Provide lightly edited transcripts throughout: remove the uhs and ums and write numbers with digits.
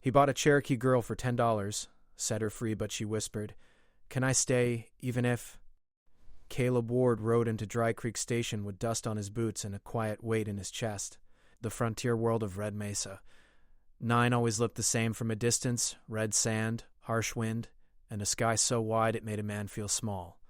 He bought a Cherokee girl for $10, set her free, but she whispered, "Can I stay, even if—" Caleb Ward rode into Dry Creek Station with dust on his boots and a quiet weight in his chest. The frontier world of Red Mesa. 9 always looked the same from a distance: red sand, harsh wind, and a sky so wide it made a man feel small.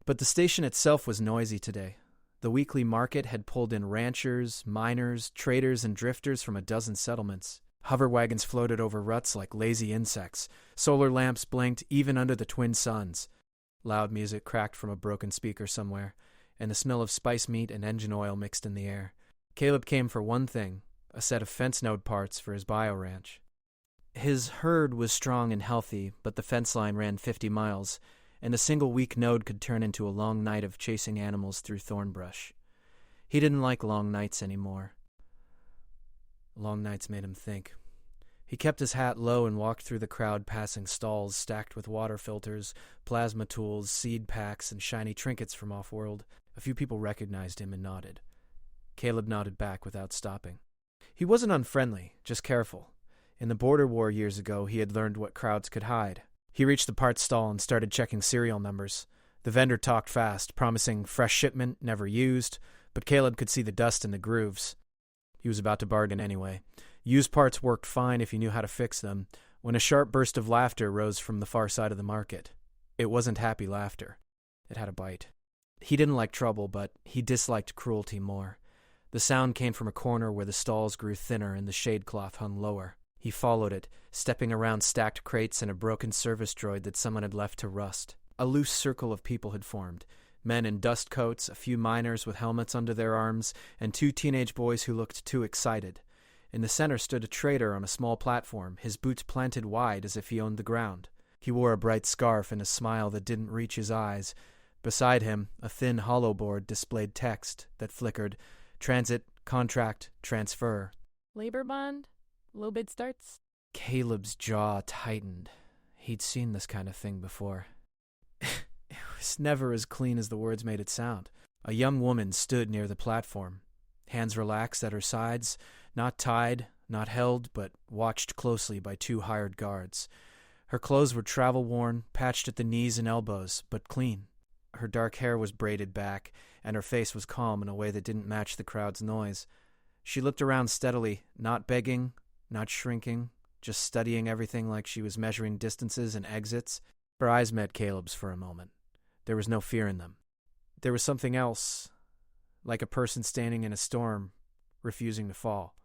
But the station itself was noisy today. The weekly market had pulled in ranchers, miners, traders, and drifters from a dozen settlements. Hover wagons floated over ruts like lazy insects. Solar lamps blinked even under the twin suns. Loud music cracked from a broken speaker somewhere, and the smell of spice meat and engine oil mixed in the air. Caleb came for one thing: a set of fence node parts for his bio ranch. His herd was strong and healthy, but the fence line ran 50 miles, and a single weak node could turn into a long night of chasing animals through thorn brush. He didn't like long nights anymore. Long nights made him think. He kept his hat low and walked through the crowd, passing stalls stacked with water filters, plasma tools, seed packs, and shiny trinkets from off-world. A few people recognized him and nodded. Caleb nodded back without stopping. He wasn't unfriendly, just careful. In the border war years ago, he had learned what crowds could hide. He reached the parts stall and started checking serial numbers. The vendor talked fast, promising fresh shipment, never used, but Caleb could see the dust in the grooves. He was about to bargain anyway. Used parts worked fine if you knew how to fix them, when a sharp burst of laughter rose from the far side of the market. It wasn't happy laughter. It had a bite. He didn't like trouble, but he disliked cruelty more. The sound came from a corner where the stalls grew thinner and the shade cloth hung lower. He followed it, stepping around stacked crates and a broken service droid that someone had left to rust. A loose circle of people had formed. Men in dust coats, a few miners with helmets under their arms, and 2 teenage boys who looked too excited. In the center stood a trader on a small platform, his boots planted wide as if he owned the ground. He wore a bright scarf and a smile that didn't reach his eyes. Beside him, a thin hollow board displayed text that flickered: transit, contract, transfer. Labor bond? Low bid starts? Caleb's jaw tightened. He'd seen this kind of thing before. It was never as clean as the words made it sound. A young woman stood near the platform, hands relaxed at her sides, not tied, not held, but watched closely by 2 hired guards. Her clothes were travel-worn, patched at the knees and elbows, but clean. Her dark hair was braided back, and her face was calm in a way that didn't match the crowd's noise. She looked around steadily, not begging, not shrinking, just studying everything like she was measuring distances and exits. Her eyes met Caleb's for a moment. There was no fear in them. There was something else, like a person standing in a storm, refusing to fall.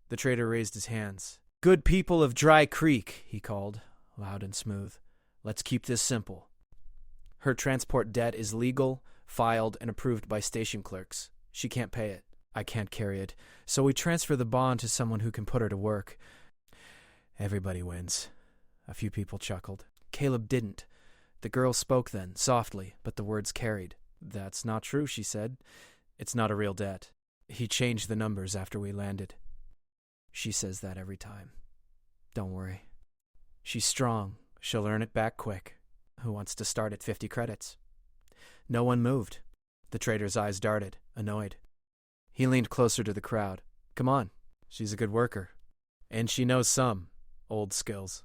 The trader raised his hands. "Good people of Dry Creek," he called, loud and smooth. "Let's keep this simple. Her transport debt is legal, filed, and approved by station clerks. She can't pay it. I can't carry it. So we transfer the bond to someone who can put her to work." Everybody wins. A few people chuckled. Caleb didn't. The girl spoke then, softly, but the words carried. "That's not true," she said. "It's not a real debt. He changed the numbers after we landed. She says that every time. Don't worry. She's strong. She'll earn it back quick. Who wants to start at 50 credits? No one moved. The trader's eyes darted, annoyed. He leaned closer to the crowd. "Come on. She's a good worker. And she knows some old skills.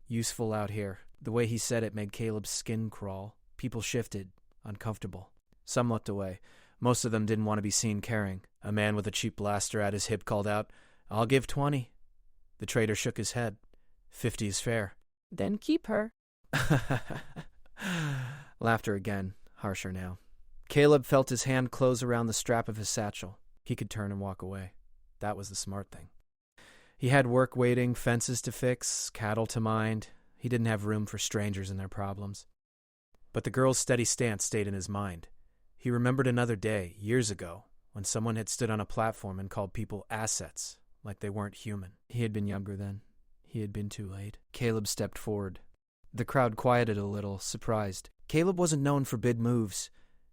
Useful out here." The way he said it made Caleb's skin crawl. People shifted, uncomfortable. Some looked away. Most of them didn't want to be seen caring. A man with a cheap blaster at his hip called out, "I'll give 20. The trader shook his head. 50 is fair. Then keep her. Laughter again, harsher now. Caleb felt his hand close around the strap of his satchel. He could turn and walk away. That was the smart thing. He had work waiting, fences to fix, cattle to mind. He didn't have room for strangers and their problems. But the girl's steady stance stayed in his mind. He remembered another day, years ago, when someone had stood on a platform and called people assets, like they weren't human. He had been younger then. He had been too late. Caleb stepped forward. The crowd quieted a little, surprised. Caleb wasn't known for big moves.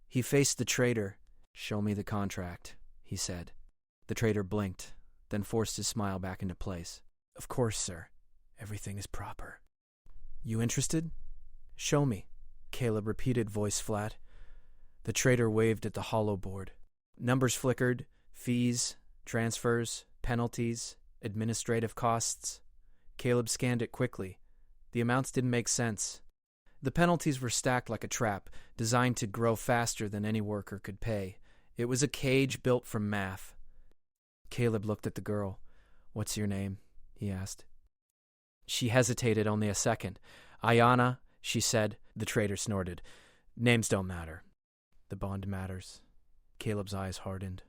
He faced the trader. "Show me the contract," he said. The trader blinked, then forced his smile back into place. "Of course, sir. Everything is proper." "You interested?" "Show me," Caleb repeated, voice flat. The trader waved at the hollow board. Numbers flickered: fees, transfers, penalties, administrative costs. Caleb scanned it quickly. The amounts didn't make sense. The penalties were stacked like a trap, designed to grow faster than any worker could pay. It was a cage built from math. Caleb looked at the girl. "What's your name?" he asked. She hesitated only a second. "Ayanna," she said. The trader snorted. "Names don't matter. The bond matters." Caleb's eyes hardened.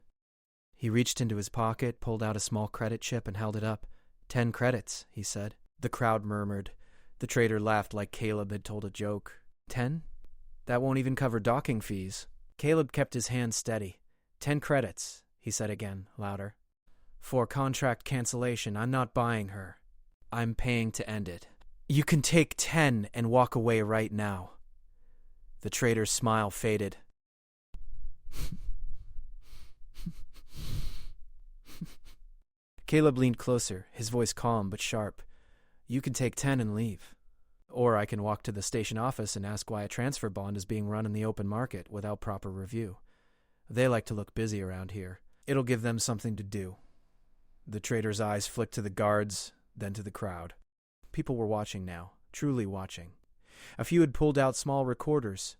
He reached into his pocket, pulled out a small credit chip, and held it up. 10 credits, he said. The crowd murmured. The trader laughed like Caleb had told a joke. 10? That won't even cover docking fees. Caleb kept his hand steady. 10 credits, he said again, louder. For contract cancellation, I'm not buying her. I'm paying to end it. You can take 10 and walk away right now. The trader's smile faded. Caleb leaned closer, his voice calm but sharp. You can take 10 and leave. Or I can walk to the station office and ask why a transfer bond is being run in the open market without proper review. They like to look busy around here. It'll give them something to do. The trader's eyes flicked to the guards, then to the crowd. People were watching now, truly watching. A few had pulled out small recorders.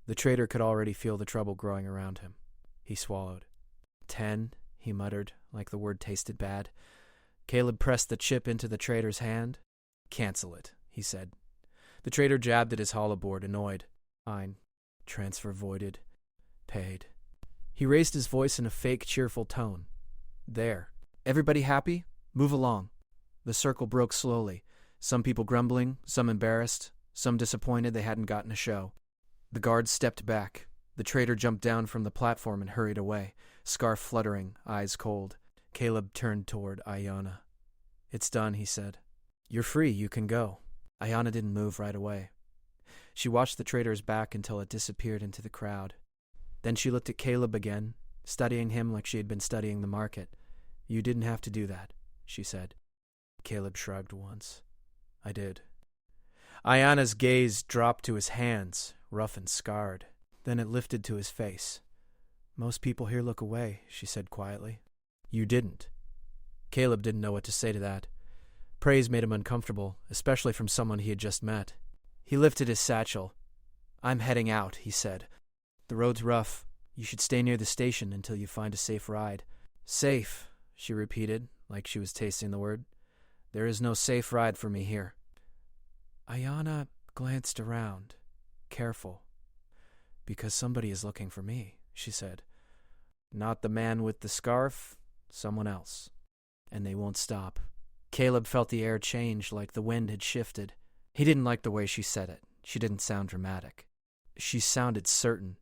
The trader could already feel the trouble growing around him. He swallowed. 10, he muttered, like the word tasted bad. Caleb pressed the chip into the trader's hand. Cancel it, he said. The trader jabbed at his hollow board, annoyed. Fine. Transfer voided. Paid. He raised his voice in a fake, cheerful tone. There. Everybody happy? Move along. The circle broke slowly. Some people grumbling, some embarrassed, some disappointed they hadn't gotten a show. The guards stepped back. The trader jumped down from the platform and hurried away, scarf fluttering, eyes cold. Caleb turned toward Ayanna. It's done, he said. You're free, you can go. Ayanna didn't move right away. She watched the trader's back until it disappeared into the crowd. Then she looked at Caleb again, studying him like she had been studying the market. You didn't have to do that, she said. Caleb shrugged once. I did. Ayanna's gaze dropped to his hands, rough and scarred. Then it lifted to his face. Most people here look away, she said quietly. You didn't. Caleb didn't know what to say to that. Praise made him uncomfortable, especially from someone he had just met. He lifted his satchel. I'm heading out, he said. The road's rough. You should stay near the station until you find a safe ride. Safe, she repeated, like she was tasting the word. There is no safe ride for me here. Ayanna glanced around, careful. Because somebody is looking for me, she said. Not the man with the scarf, someone else. And they won't stop. Caleb felt the air change like the wind had shifted. He didn't like the way she said it. She didn't sound dramatic. She sounded certain.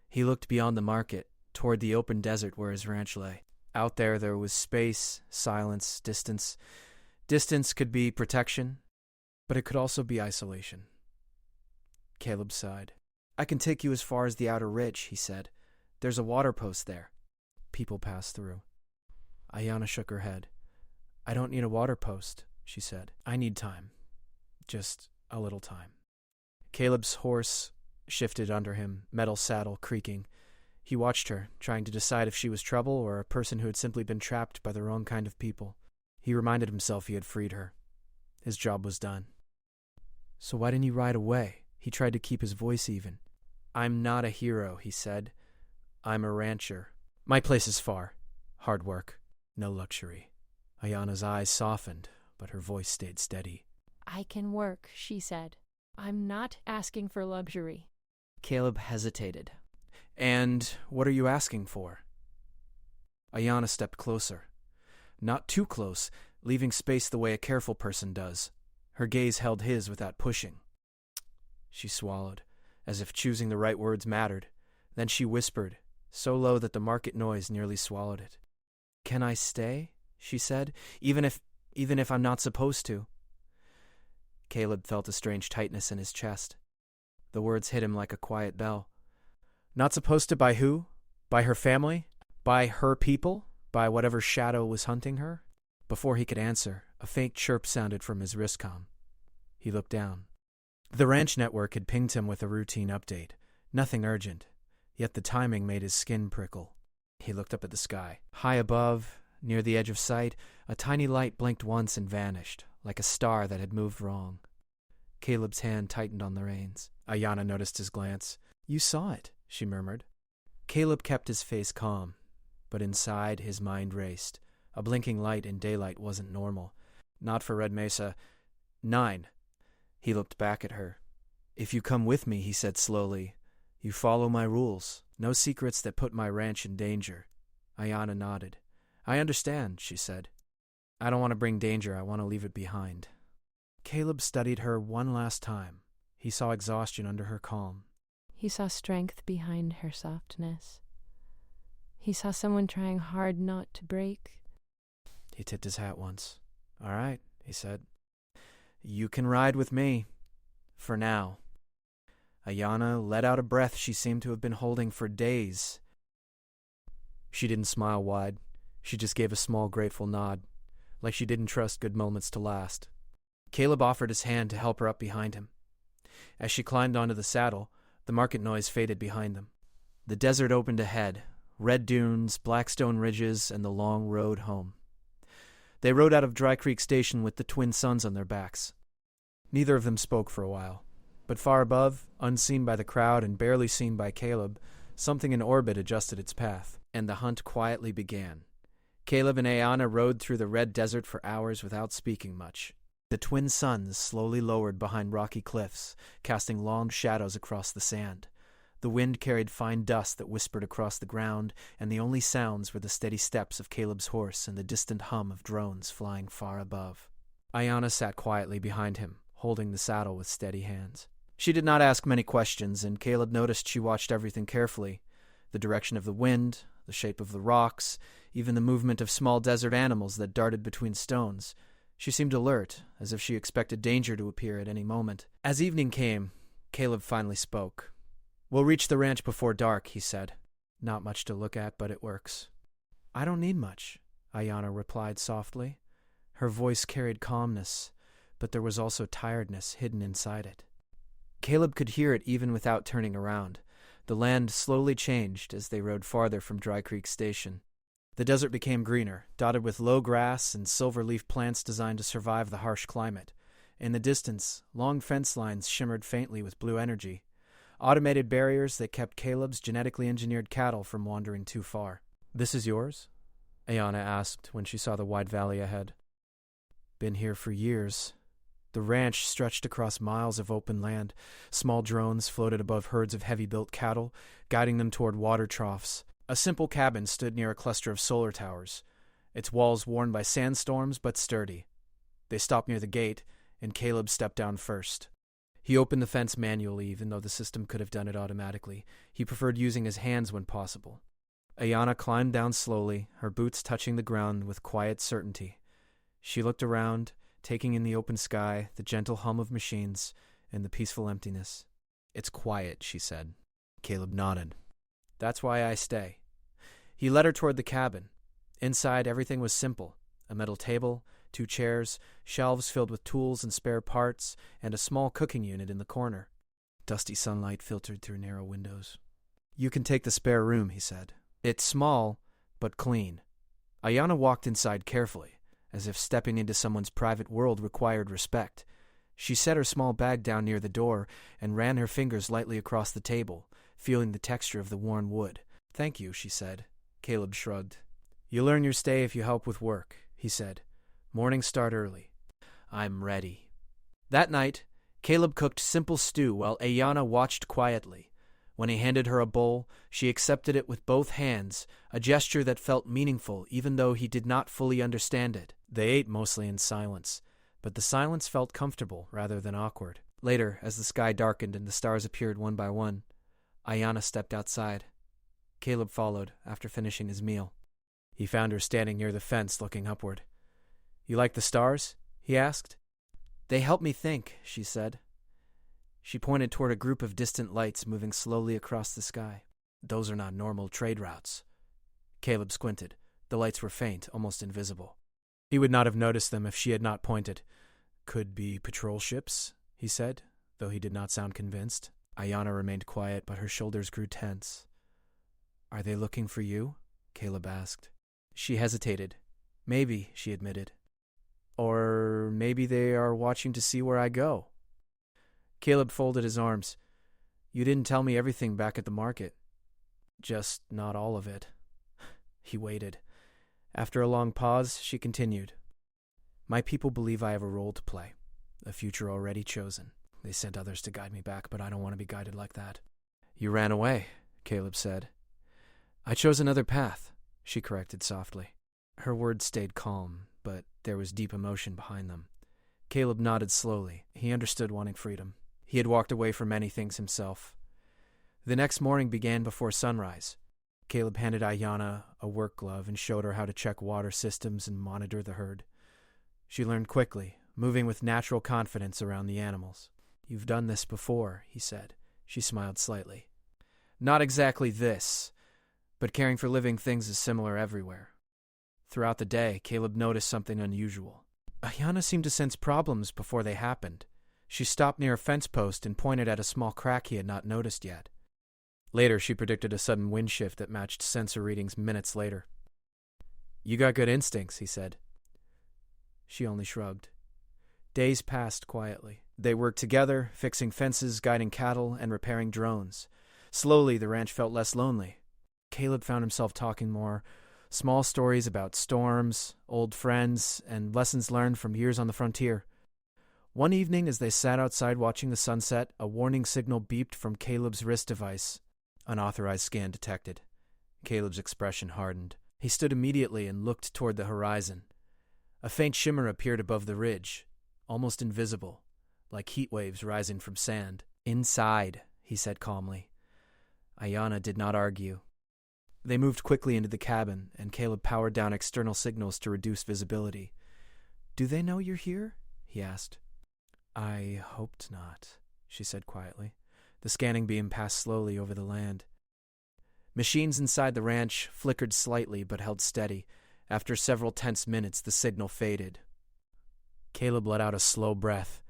He looked beyond the market, toward the open desert where his ranch lay. Out there was space, silence, distance. Distance could be protection, but it could also be isolation. Caleb sighed. I can take you as far as the outer ridge, he said. There's a water post there. People passed through. Ayanna shook her head. I don't need a water post, she said. I need time. Just a little time. Caleb's horse shifted under him, metal saddle creaking. He watched her, trying to decide if she was trouble or a person who had simply been trapped by the wrong kind of people. He reminded himself he had freed her. His job was done. So why didn't you ride away? He tried to keep his voice even. I'm not a hero, he said. I'm a rancher. My place is far. Hard work. No luxury. Ayanna's eyes softened, but her voice stayed steady. I can work, she said. I'm not asking for luxury. Caleb hesitated. And what are you asking for? Ayanna stepped closer. Not too close, leaving space the way a careful person does. Her gaze held his without pushing. She swallowed, as if choosing the right words mattered. Then she whispered, so low that the market noise nearly swallowed it. Can I stay? She said, even if I'm not supposed to. Caleb felt a strange tightness in his chest. The words hit him like a quiet bell. Not supposed to by who? By her family? By her people? By whatever shadow was hunting her? Before he could answer, a faint chirp sounded from his wristcom. He looked down. The ranch network had pinged him with a routine update. Nothing urgent, yet the timing made his skin prickle. He looked up at the sky. High above, near the edge of sight, a tiny light blinked once and vanished, like a star that had moved wrong. Caleb's hand tightened on the reins. Ayanna noticed his glance. "You saw it," she murmured. Caleb kept his face calm, but inside his mind raced. A blinking light in daylight wasn't normal. Not for Red Mesa. 9. He looked back at her. "If you come with me," he said slowly, "you follow my rules. No secrets that put my ranch in danger." Ayanna nodded. "I understand," she said. "I don't want to bring danger. I want to leave it behind." Caleb studied her one last time. He saw exhaustion under her calm. He saw strength behind her softness. He saw someone trying hard not to break. He tipped his hat once. "All right," he said. "You can ride with me. For now." Ayanna let out a breath she seemed to have been holding for days. She didn't smile wide. She just gave a small, grateful nod, like she didn't trust good moments to last. Caleb offered his hand to help her up behind him. As she climbed onto the saddle, the market noise faded behind them. The desert opened ahead, red dunes, black stone ridges, and the long road home. They rode out of Dry Creek Station with the twin suns on their backs. Neither of them spoke for a while, but far above, unseen by the crowd and barely seen by Caleb, something in orbit adjusted its path, and the hunt quietly began. Caleb and Ayanna rode through the red desert for hours without speaking much. The twin suns slowly lowered behind rocky cliffs, casting long shadows across the sand. The wind carried fine dust that whispered across the ground, and the only sounds were the steady steps of Caleb's horse and the distant hum of drones flying far above. Ayanna sat quietly behind him, holding the saddle with steady hands. She did not ask many questions, and Caleb noticed she watched everything carefully. The direction of the wind, the shape of the rocks, even the movement of small desert animals that darted between stones. She seemed alert, as if she expected danger to appear at any moment. As evening came, Caleb finally spoke. "We'll reach the ranch before dark," he said. "Not much to look at, but it works." "I don't need much," Ayanna replied softly. Her voice carried calmness, but there was also tiredness hidden inside it. Caleb could hear it even without turning around. The land slowly changed as they rode farther from Dry Creek Station. The desert became greener, dotted with low grass and silver-leaf plants designed to survive the harsh climate. In the distance, long fence lines shimmered faintly with blue energy, automated barriers that kept Caleb's genetically engineered cattle from wandering too far. "This is yours?" Ayanna asked when she saw the wide valley ahead. "Been here for years." The ranch stretched across miles of open land. Small drones floated above herds of heavy-built cattle, guiding them toward water troughs. A simple cabin stood near a cluster of solar towers, its walls worn by sandstorms but sturdy. They stopped near the gate, and Caleb stepped down first. He opened the fence manually, even though the system could have done it automatically. He preferred using his hands when possible. Ayanna climbed down slowly, her boots touching the ground with quiet certainty. She looked around, taking in the open sky, the gentle hum of machines, and the peaceful emptiness. "It's quiet," she said. Caleb nodded. "That's why I stay." He led her toward the cabin. Inside, everything was simple. A metal table, 2 chairs, shelves filled with tools and spare parts, and a small cooking unit in the corner. Dusty sunlight filtered through narrow windows. "You can take the spare room," he said. "It's small, but clean." Ayanna walked inside carefully, as if stepping into someone's private world required respect. She set her small bag down near the door and ran her fingers lightly across the table, feeling the texture of the worn wood. "Thank you," she said. Caleb shrugged. "You'll earn your stay if you help with work," he said. "Mornings start early." "I'm ready." That night, Caleb cooked simple stew while Ayanna watched quietly. When he handed her a bowl, she accepted it with both hands, a gesture that felt meaningful even though he did not fully understand it. They ate mostly in silence, but the silence felt comfortable rather than awkward. Later, as the sky darkened and the stars appeared one by one, Ayanna stepped outside. Caleb followed after finishing his meal. He found her standing near the fence looking upward. "You like the stars?" he asked. "They help me think," she said. She pointed toward a group of distant lights moving slowly across the sky. "Those are not normal trade routes." Caleb squinted. The lights were faint, almost invisible. He would not have noticed them if she had not pointed. "Could be patrol ships," he said, though he did not sound convinced. Ayanna remained quiet, but her shoulders grew tense. "Are they looking for you?" Caleb asked. She hesitated. "Maybe," she admitted. Or maybe they are watching to see where I go. Caleb folded his arms. You didn't tell me everything back at the market. Just not all of it. He waited. After a long pause, she continued. My people believe I have a role to play, a future already chosen. They sent others to guide me back, but I don't want to be guided like that. You ran away, Caleb said. I chose another path, she corrected softly. Her words stayed calm, but there was deep emotion behind them. Caleb nodded slowly. He understood wanting freedom. He had walked away from many things himself. The next morning began before sunrise. Caleb handed Ayanna a work glove and showed her how to check water systems and monitor the herd. She learned quickly, moving with natural confidence around the animals. You've done this before, he said. She smiled slightly. Not exactly this, but caring for living things is similar everywhere. Throughout the day, Caleb noticed something unusual. Ayanna seemed to sense problems before they happened. She stopped near a fence post and pointed at a small crack he had not noticed yet. Later, she predicted a sudden wind shift that matched sensor readings minutes later. You got good instincts, he said. She only shrugged. Days passed quietly. They worked together, fixing fences, guiding cattle, and repairing drones. Slowly, the ranch felt less lonely. Caleb found himself talking more. Small stories about storms, old friends, and lessons learned from years on the frontier. One evening, as they sat outside watching the sunset, a warning signal beeped from Caleb's wrist device. Unauthorized scan detected. Caleb's expression hardened. He stood immediately and looked toward the horizon. A faint shimmer appeared above the ridge, almost invisible, like heat waves rising from sand. Inside, he said calmly. Ayanna did not argue. They moved quickly into the cabin, and Caleb powered down external signals to reduce visibility. Do they know you're here? He asked. I hoped not, she said quietly. The scanning beam passed slowly over the land. Machines inside the ranch flickered slightly but held steady. After several tense minutes, the signal faded. Caleb let out a slow breath.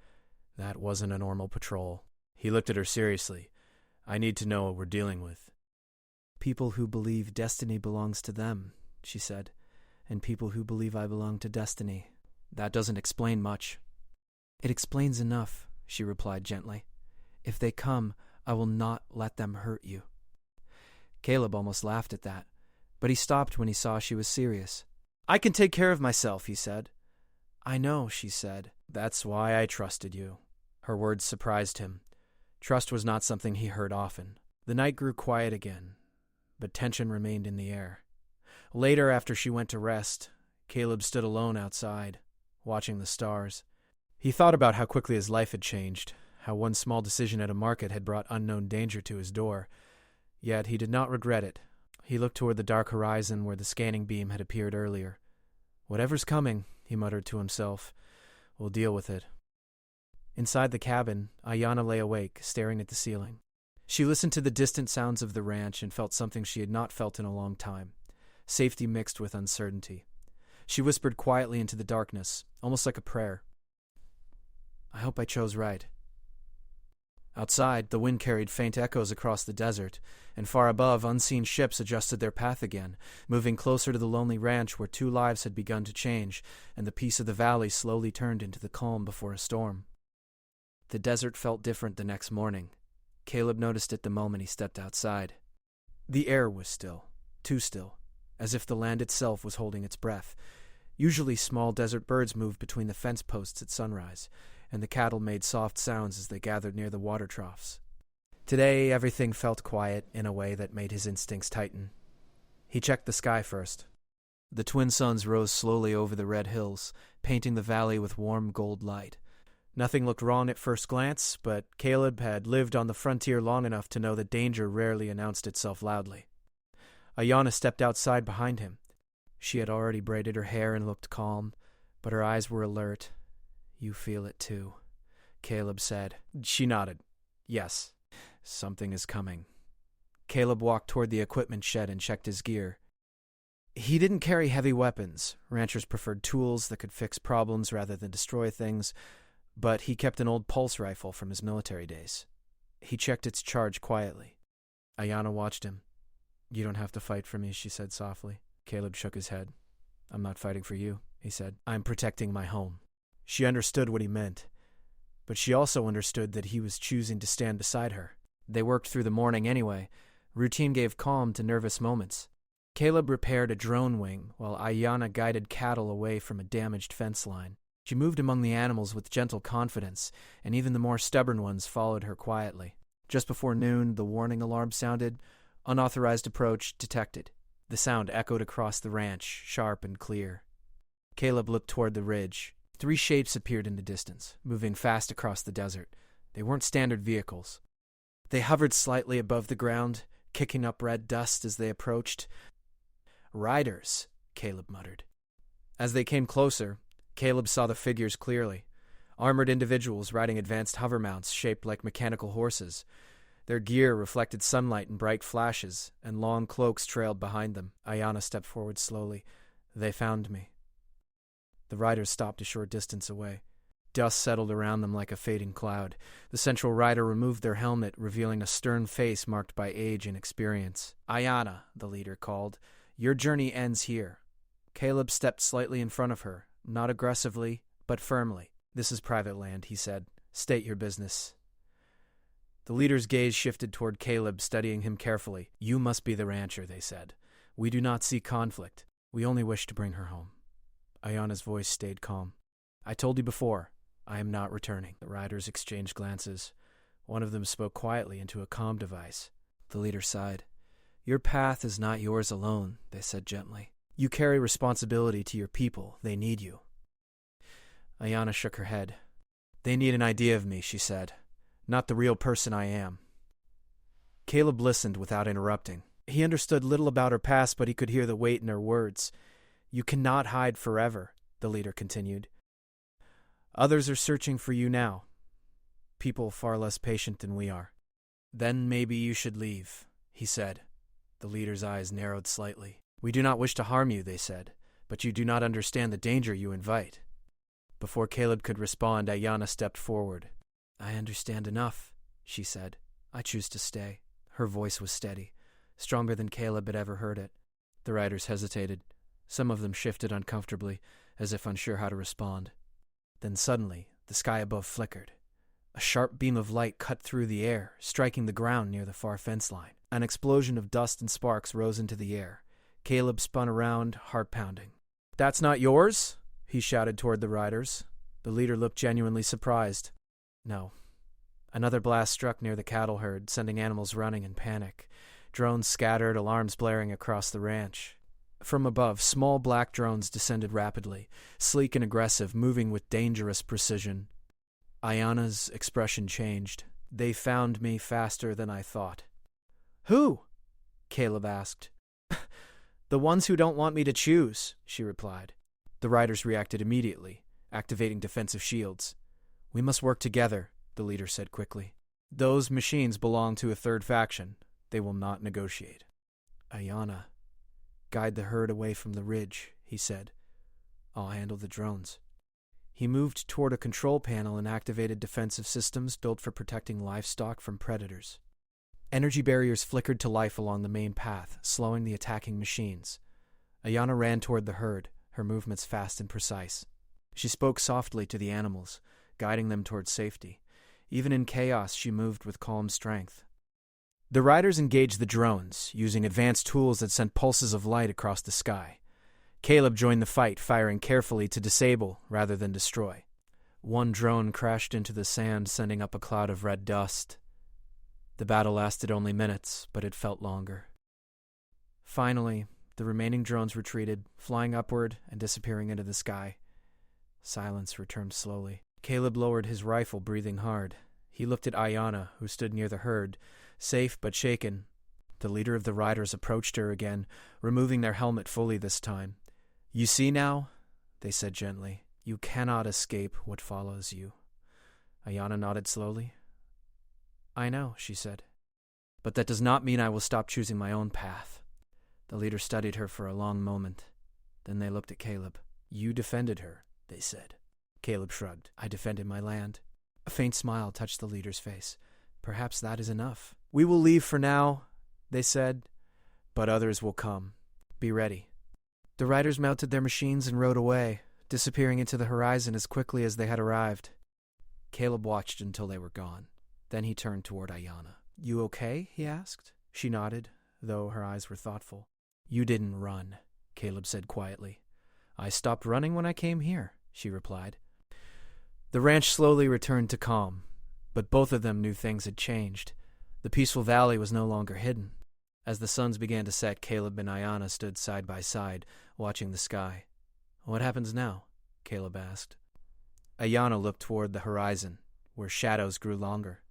That wasn't a normal patrol. He looked at her seriously. I need to know what we're dealing with. People who believe destiny belongs to them, she said, and people who believe I belong to destiny. That doesn't explain much. It explains enough, she replied gently. If they come, I will not let them hurt you. Caleb almost laughed at that, but he stopped when he saw she was serious. I can take care of myself, he said. I know, she said. That's why I trusted you. Her words surprised him. Trust was not something he heard often. The night grew quiet again, but tension remained in the air. Later, after she went to rest, Caleb stood alone outside, watching the stars. He thought about how quickly his life had changed, how one small decision at a market had brought unknown danger to his door. Yet he did not regret it. He looked toward the dark horizon where the scanning beam had appeared earlier. Whatever's coming, he muttered to himself, we'll deal with it. Inside the cabin, Ayanna lay awake, staring at the ceiling. She listened to the distant sounds of the ranch and felt something she had not felt in a long time, safety mixed with uncertainty. She whispered quietly into the darkness, almost like a prayer. I hope I chose right. Outside, the wind carried faint echoes across the desert, and far above, unseen ships adjusted their path again, moving closer to the lonely ranch where two lives had begun to change, and the peace of the valley slowly turned into the calm before a storm. The desert felt different the next morning. Caleb noticed it the moment he stepped outside. The air was still, too still, as if the land itself was holding its breath. Usually small desert birds moved between the fence posts at sunrise, and the cattle made soft sounds as they gathered near the water troughs. Today, everything felt quiet in a way that made his instincts tighten. He checked the sky first. The twin suns rose slowly over the red hills, painting the valley with warm gold light. Nothing looked wrong at first glance, but Caleb had lived on the frontier long enough to know that danger rarely announced itself loudly. Ayanna stepped outside behind him. She had already braided her hair and looked calm, but her eyes were alert. You feel it too, Caleb said. She nodded. Yes, something is coming. Caleb walked toward the equipment shed and checked his gear. He didn't carry heavy weapons. Ranchers preferred tools that could fix problems rather than destroy things, but he kept an old pulse rifle from his military days. He checked its charge quietly. Ayanna watched him. You don't have to fight for me, she said softly. Caleb shook his head. I'm not fighting for you, he said. I'm protecting my home. She understood what he meant, but she also understood that he was choosing to stand beside her. They worked through the morning anyway. Routine gave calm to nervous moments. Caleb repaired a drone wing while Ayanna guided cattle away from a damaged fence line. She moved among the animals with gentle confidence, and even the more stubborn ones followed her quietly. Just before noon, the warning alarm sounded. Unauthorized approach detected. The sound echoed across the ranch, sharp and clear. Caleb looked toward the ridge. 3 shapes appeared in the distance, moving fast across the desert. They weren't standard vehicles. They hovered slightly above the ground, kicking up red dust as they approached. Riders, Caleb muttered. As they came closer, Caleb saw the figures clearly. Armored individuals riding advanced hover mounts shaped like mechanical horses. Their gear reflected sunlight in bright flashes, and long cloaks trailed behind them. Ayanna stepped forward slowly. They found me. The riders stopped a short distance away. Dust settled around them like a fading cloud. The central rider removed their helmet, revealing a stern face marked by age and experience. Ayanna, the leader called, your journey ends here. Caleb stepped slightly in front of her, not aggressively, but firmly. This is private land, he said. State your business. The leader's gaze shifted toward Caleb, studying him carefully. You must be the rancher, they said. We do not see conflict. We only wish to bring her home. Ayanna's voice stayed calm. I told you before, I am not returning. The riders exchanged glances. One of them spoke quietly into a comm device. The leader sighed. Your path is not yours alone, they said gently. You carry responsibility to your people. They need you. Ayanna shook her head. They need an idea of me, she said. Not the real person I am. Caleb listened without interrupting. He understood little about her past, but he could hear the weight in her words. You cannot hide forever, the leader continued. Others are searching for you now. People far less patient than we are. Then maybe you should leave, he said. The leader's eyes narrowed slightly. We do not wish to harm you, they said, but you do not understand the danger you invite. Before Caleb could respond, Ayanna stepped forward. I understand enough, she said. I choose to stay. Her voice was steady, stronger than Caleb had ever heard it. The riders hesitated. Some of them shifted uncomfortably, as if unsure how to respond. Then suddenly, the sky above flickered. A sharp beam of light cut through the air, striking the ground near the far fence line. An explosion of dust and sparks rose into the air. Caleb spun around, heart pounding. That's not yours? He shouted toward the riders. The leader looked genuinely surprised. No. Another blast struck near the cattle herd, sending animals running in panic. Drones scattered, alarms blaring across the ranch. From above, small black drones descended rapidly, sleek and aggressive, moving with dangerous precision. Ayanna's expression changed. They found me faster than I thought. Who? Caleb asked. The ones who don't want me to choose, she replied. The riders reacted immediately, activating defensive shields. We must work together, the leader said quickly. Those machines belong to a third faction. They will not negotiate. Ayanna, guide the herd away from the ridge, he said. I'll handle the drones. He moved toward a control panel and activated defensive systems built for protecting livestock from predators. Energy barriers flickered to life along the main path, slowing the attacking machines. Ayanna ran toward the herd, her movements fast and precise. She spoke softly to the animals, guiding them toward safety. Even in chaos, she moved with calm strength. The riders engaged the drones, using advanced tools that sent pulses of light across the sky. Caleb joined the fight, firing carefully to disable rather than destroy. One drone crashed into the sand, sending up a cloud of red dust. The battle lasted only minutes, but it felt longer. Finally, the remaining drones retreated, flying upward and disappearing into the sky. Silence returned slowly. Caleb lowered his rifle, breathing hard. He looked at Ayanna, who stood near the herd, safe but shaken. The leader of the riders approached her again, removing their helmet fully this time. You see now, they said gently, you cannot escape what follows you. Ayanna nodded slowly. I know, she said. But that does not mean I will stop choosing my own path. The leader studied her for a long moment. Then they looked at Caleb. You defended her, they said. Caleb shrugged. I defended my land. A faint smile touched the leader's face. Perhaps that is enough. We will leave for now, they said, but others will come. Be ready. The riders mounted their machines and rode away, disappearing into the horizon as quickly as they had arrived. Caleb watched until they were gone. Then he turned toward Ayanna. "You okay?" he asked. She nodded, though her eyes were thoughtful. "You didn't run," Caleb said quietly. "I stopped running when I came here," she replied. The ranch slowly returned to calm, but both of them knew things had changed. The peaceful valley was no longer hidden. As the suns began to set, Caleb and Ayanna stood side by side, watching the sky. "What happens now?" Caleb asked. Ayanna looked toward the horizon, where shadows grew longer.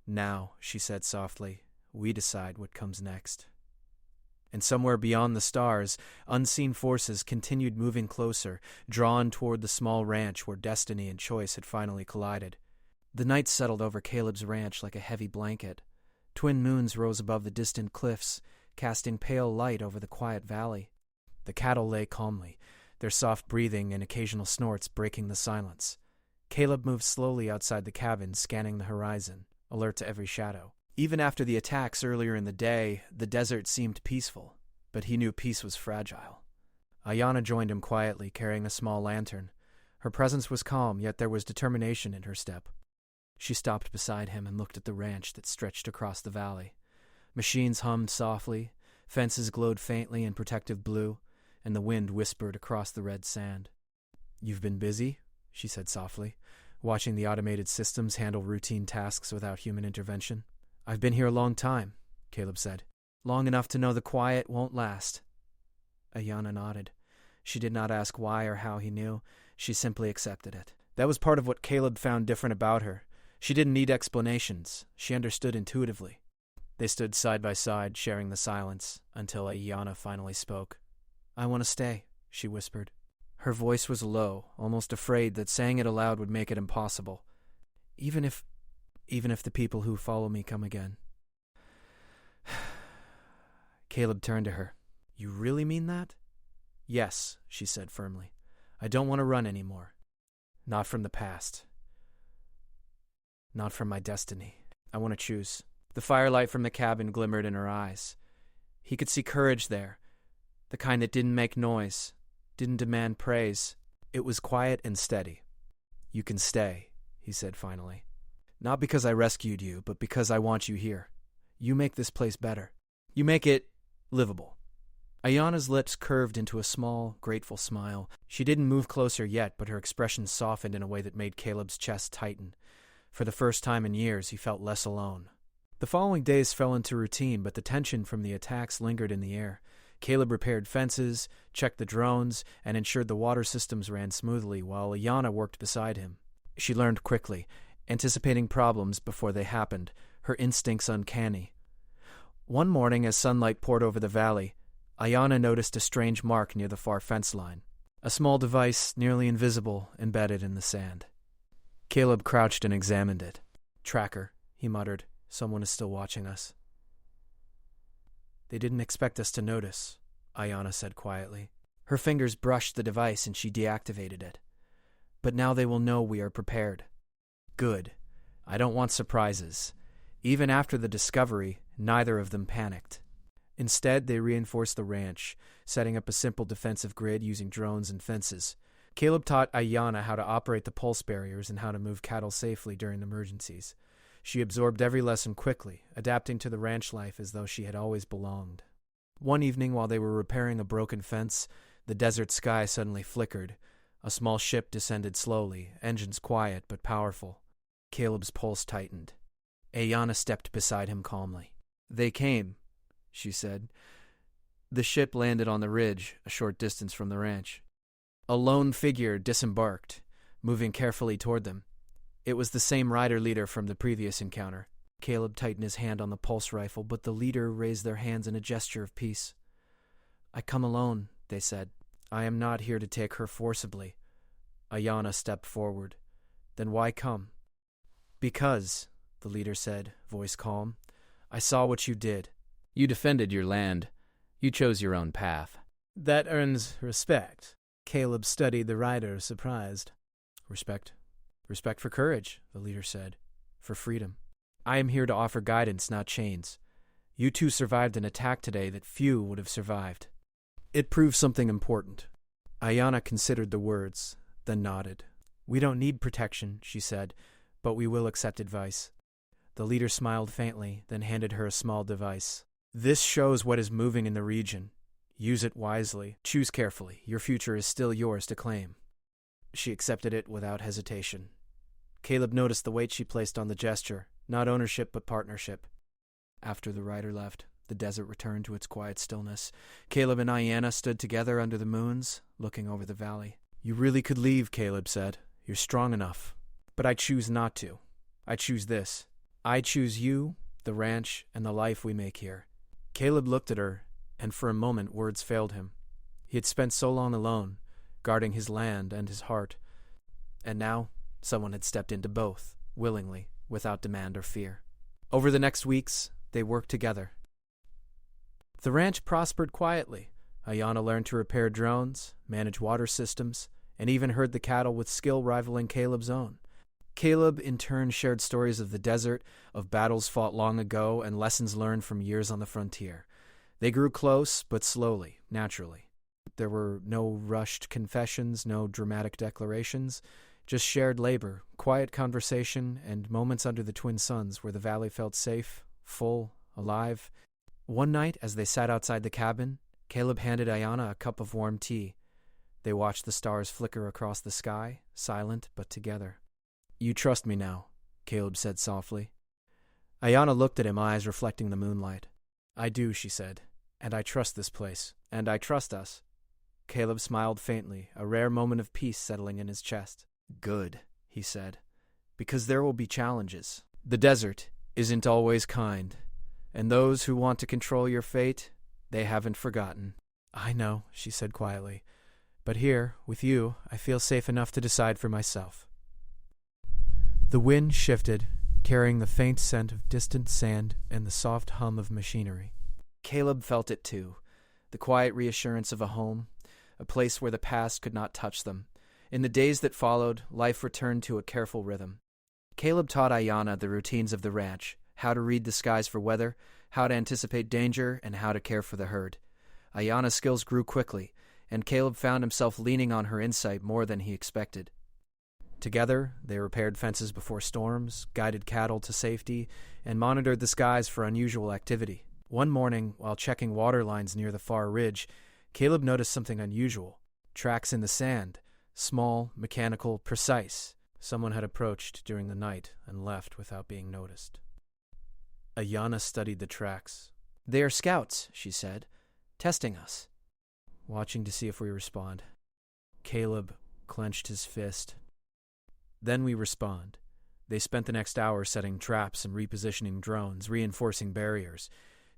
"Now," she said softly, "we decide what comes next." And somewhere beyond the stars, unseen forces continued moving closer, drawn toward the small ranch where destiny and choice had finally collided. The night settled over Caleb's ranch like a heavy blanket. Twin moons rose above the distant cliffs, casting pale light over the quiet valley. The cattle lay calmly, their soft breathing and occasional snorts breaking the silence. Caleb moved slowly outside the cabin, scanning the horizon, alert to every shadow. Even after the attacks earlier in the day, the desert seemed peaceful, but he knew peace was fragile. Ayanna joined him quietly, carrying a small lantern. Her presence was calm, yet there was determination in her step. She stopped beside him and looked at the ranch that stretched across the valley. Machines hummed softly, fences glowed faintly in protective blue, and the wind whispered across the red sand. "You've been busy?" she said softly, watching the automated systems handle routine tasks without human intervention. "I've been here a long time," Caleb said. "Long enough to know the quiet won't last." Ayanna nodded. She did not ask why or how he knew. She simply accepted it. That was part of what Caleb found different about her. She didn't need explanations. She understood intuitively. They stood side by side, sharing the silence, until Ayanna finally spoke. "I want to stay," she whispered. Her voice was low, almost afraid that saying it aloud would make it impossible. Even if the people who follow me come again." Caleb turned to her. "You really mean that?" "Yes," she said firmly. "I don't want to run anymore. Not from the past. Not from my destiny. I want to choose." The firelight from the cabin glimmered in her eyes. He could see courage there, the kind that didn't make noise, didn't demand praise. It was quiet and steady. "You can stay," he said finally. "Not because I rescued you, but because I want you here. You make this place better. You make it livable." Ayanna's lips curved into a small, grateful smile. She didn't move closer yet, but her expression softened in a way that made Caleb's chest tighten. For the first time in years, he felt less alone. The following days fell into routine, but the tension from the attacks lingered in the air. Caleb repaired fences, checked the drones, and ensured the water systems ran smoothly, while Ayanna worked beside him. She learned quickly, anticipating problems before they happened, her instincts uncanny. One morning, as sunlight poured over the valley, Ayanna noticed a strange mark near the far fence line, a small device, nearly invisible, embedded in the sand. Caleb crouched and examined it. "Tracker," he muttered. "Someone is still watching us." "They didn't expect us to notice," Ayanna said quietly. Her fingers brushed the device and she deactivated it. "But now they will know we are prepared." "Good. I don't want surprises." Even after the discovery, neither of them panicked. Instead, they reinforced the ranch, setting up a simple defensive grid using drones and fences. Caleb taught Ayanna how to operate the pulse barriers and how to move cattle safely during emergencies. She absorbed every lesson quickly, adapting to the ranch life as though she had always belonged. One evening, while they were repairing a broken fence, the desert sky suddenly flickered. A small ship descended slowly, engines quiet but powerful. Caleb's pulse tightened. Ayanna stepped beside him calmly. "They came," she said. The ship landed on the ridge, a short distance from the ranch. A lone figure disembarked, moving carefully toward them. It was the same rider-leader from the previous encounter. Caleb tightened his hand on the pulse rifle, but the leader raised their hands in a gesture of peace. "I come alone," they said. "I am not here to take her forcibly." Ayanna stepped forward. "Then why come?" "Because," the leader said, voice calm, "I saw what you did. You defended your land. You chose your own path." "That earns respect." Caleb studied the rider, surprised. "Respect? Respect for courage," the leader said. "For freedom. I am here to offer guidance, not chains. You two survived an attack today that few would have survived. It proves something important. Ayana considered the words, then nodded. We don't need protection, she said, but we will accept advice. The leader smiled faintly, then handed her a small device. This shows what is moving in the region. Use it wisely. Choose carefully. Your future is still yours to claim. She accepted it without hesitation. Caleb noticed the weight she placed on the gesture, not ownership but partnership. After the rider left, the desert returned to its quiet stillness. Caleb and Ayana stood together under the moons, looking over the valley. You really could leave, Caleb said. You're strong enough. But I choose not to. I choose this. I choose you, the ranch, and the life we make here. Caleb looked at her, and for a moment words failed him. He had spent so long alone, guarding his land and his heart. And now, someone had stepped into both, willingly, without demand or fear. Over the next weeks, they worked together. The ranch prospered quietly. Ayana learned to repair drones, manage water systems, and even herd the cattle with skill rivaling Caleb's own. Caleb, in turn, shared stories of the desert, of battles fought long ago, and lessons learned from years on the frontier. They grew close, but slowly, naturally. There were no rushed confessions, no dramatic declarations, just shared labor, quiet conversation, and moments under the twin suns where the valley felt safe, full, alive. One night, as they sat outside the cabin, Caleb handed Ayana a cup of warm tea. They watched the stars flicker across the sky, silent but together. You trust me now, Caleb said softly. Ayana looked at him, eyes reflecting the moonlight. I do, she said, and I trust this place, and I trust us. Caleb smiled faintly, a rare moment of peace settling in his chest. Good, he said, because there will be challenges. The desert isn't always kind, and those who want to control your fate, they haven't forgotten. I know, she said quietly, but here, with you, I feel safe enough to decide for myself. The wind shifted, carrying the faint scent of distant sand and the soft hum of machinery. Caleb felt it too, the quiet reassurance of a home, a place where the past could not touch them. In the days that followed, life returned to a careful rhythm. Caleb taught Ayana the routines of the ranch, how to read the skies for weather, how to anticipate danger, and how to care for the herd. Ayana's skills grew quickly, and Caleb found himself leaning on her insight more than he expected. Together, they repaired fences before storms, guided cattle to safety, and monitored the skies for unusual activity. One morning, while checking water lines near the far ridge, Caleb noticed something unusual. Tracks in the sand, small, mechanical, precise. Someone had approached during the night and left without being noticed. Ayana studied the tracks. They are scouts, she said, testing us. Watching to see if we respond. Caleb clenched his fist. Then we respond. They spent the next hour setting traps and repositioning drones, reinforcing barriers.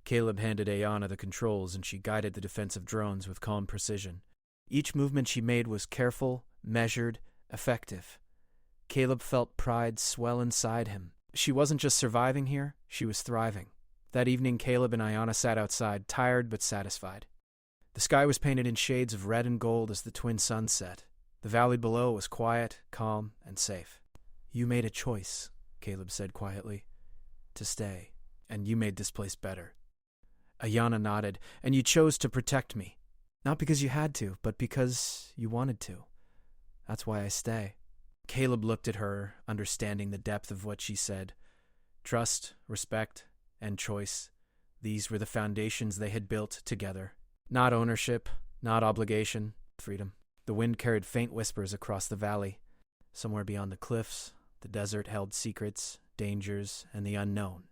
Caleb handed Ayana the controls, and she guided the defensive drones with calm precision. Each movement she made was careful, measured, effective. Caleb felt pride swell inside him. She wasn't just surviving here, she was thriving. That evening, Caleb and Ayana sat outside, tired but satisfied. The sky was painted in shades of red and gold as the twin suns set. The valley below was quiet, calm, and safe. You made a choice, Caleb said quietly, to stay, and you made this place better. Ayana nodded, and you chose to protect me. Not because you had to, but because you wanted to. That's why I stay. Caleb looked at her, understanding the depth of what she said. Trust, respect, and choice. These were the foundations they had built together. Not ownership, not obligation, freedom. The wind carried faint whispers across the valley. Somewhere beyond the cliffs, the desert held secrets, dangers, and the unknown.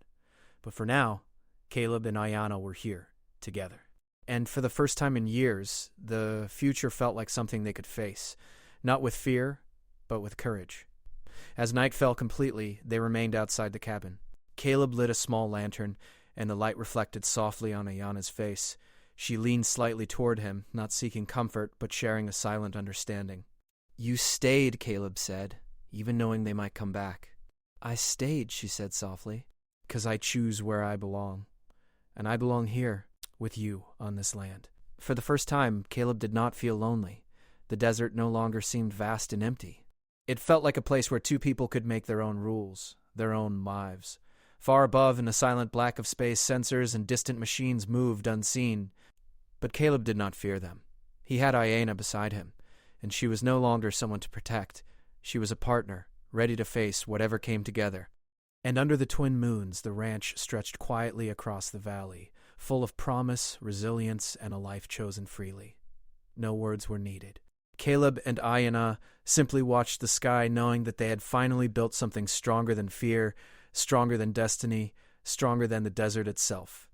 But for now, Caleb and Ayana were here, together. And for the first time in years, the future felt like something they could face, not with fear, but with courage. As night fell completely, they remained outside the cabin. Caleb lit a small lantern, and the light reflected softly on Ayana's face. She leaned slightly toward him, not seeking comfort, but sharing a silent understanding. You stayed, Caleb said, even knowing they might come back. I stayed, she said softly, because I choose where I belong. And I belong here, with you, on this land. For the first time, Caleb did not feel lonely. The desert no longer seemed vast and empty. It felt like a place where two people could make their own rules, their own lives. Far above, in the silent black of space, sensors and distant machines moved unseen. But Caleb did not fear them. He had Ayana beside him, and she was no longer someone to protect. She was a partner, ready to face whatever came together. And under the twin moons, the ranch stretched quietly across the valley, full of promise, resilience, and a life chosen freely. No words were needed. Caleb and Ayana simply watched the sky, knowing that they had finally built something stronger than fear, stronger than destiny, stronger than the desert itself.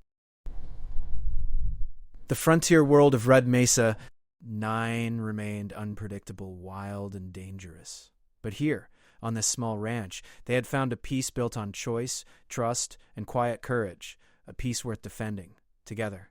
The frontier world of Red Mesa, 9 remained unpredictable, wild, and dangerous. But here, on this small ranch, they had found a peace built on choice, trust, and quiet courage, a peace worth defending, together.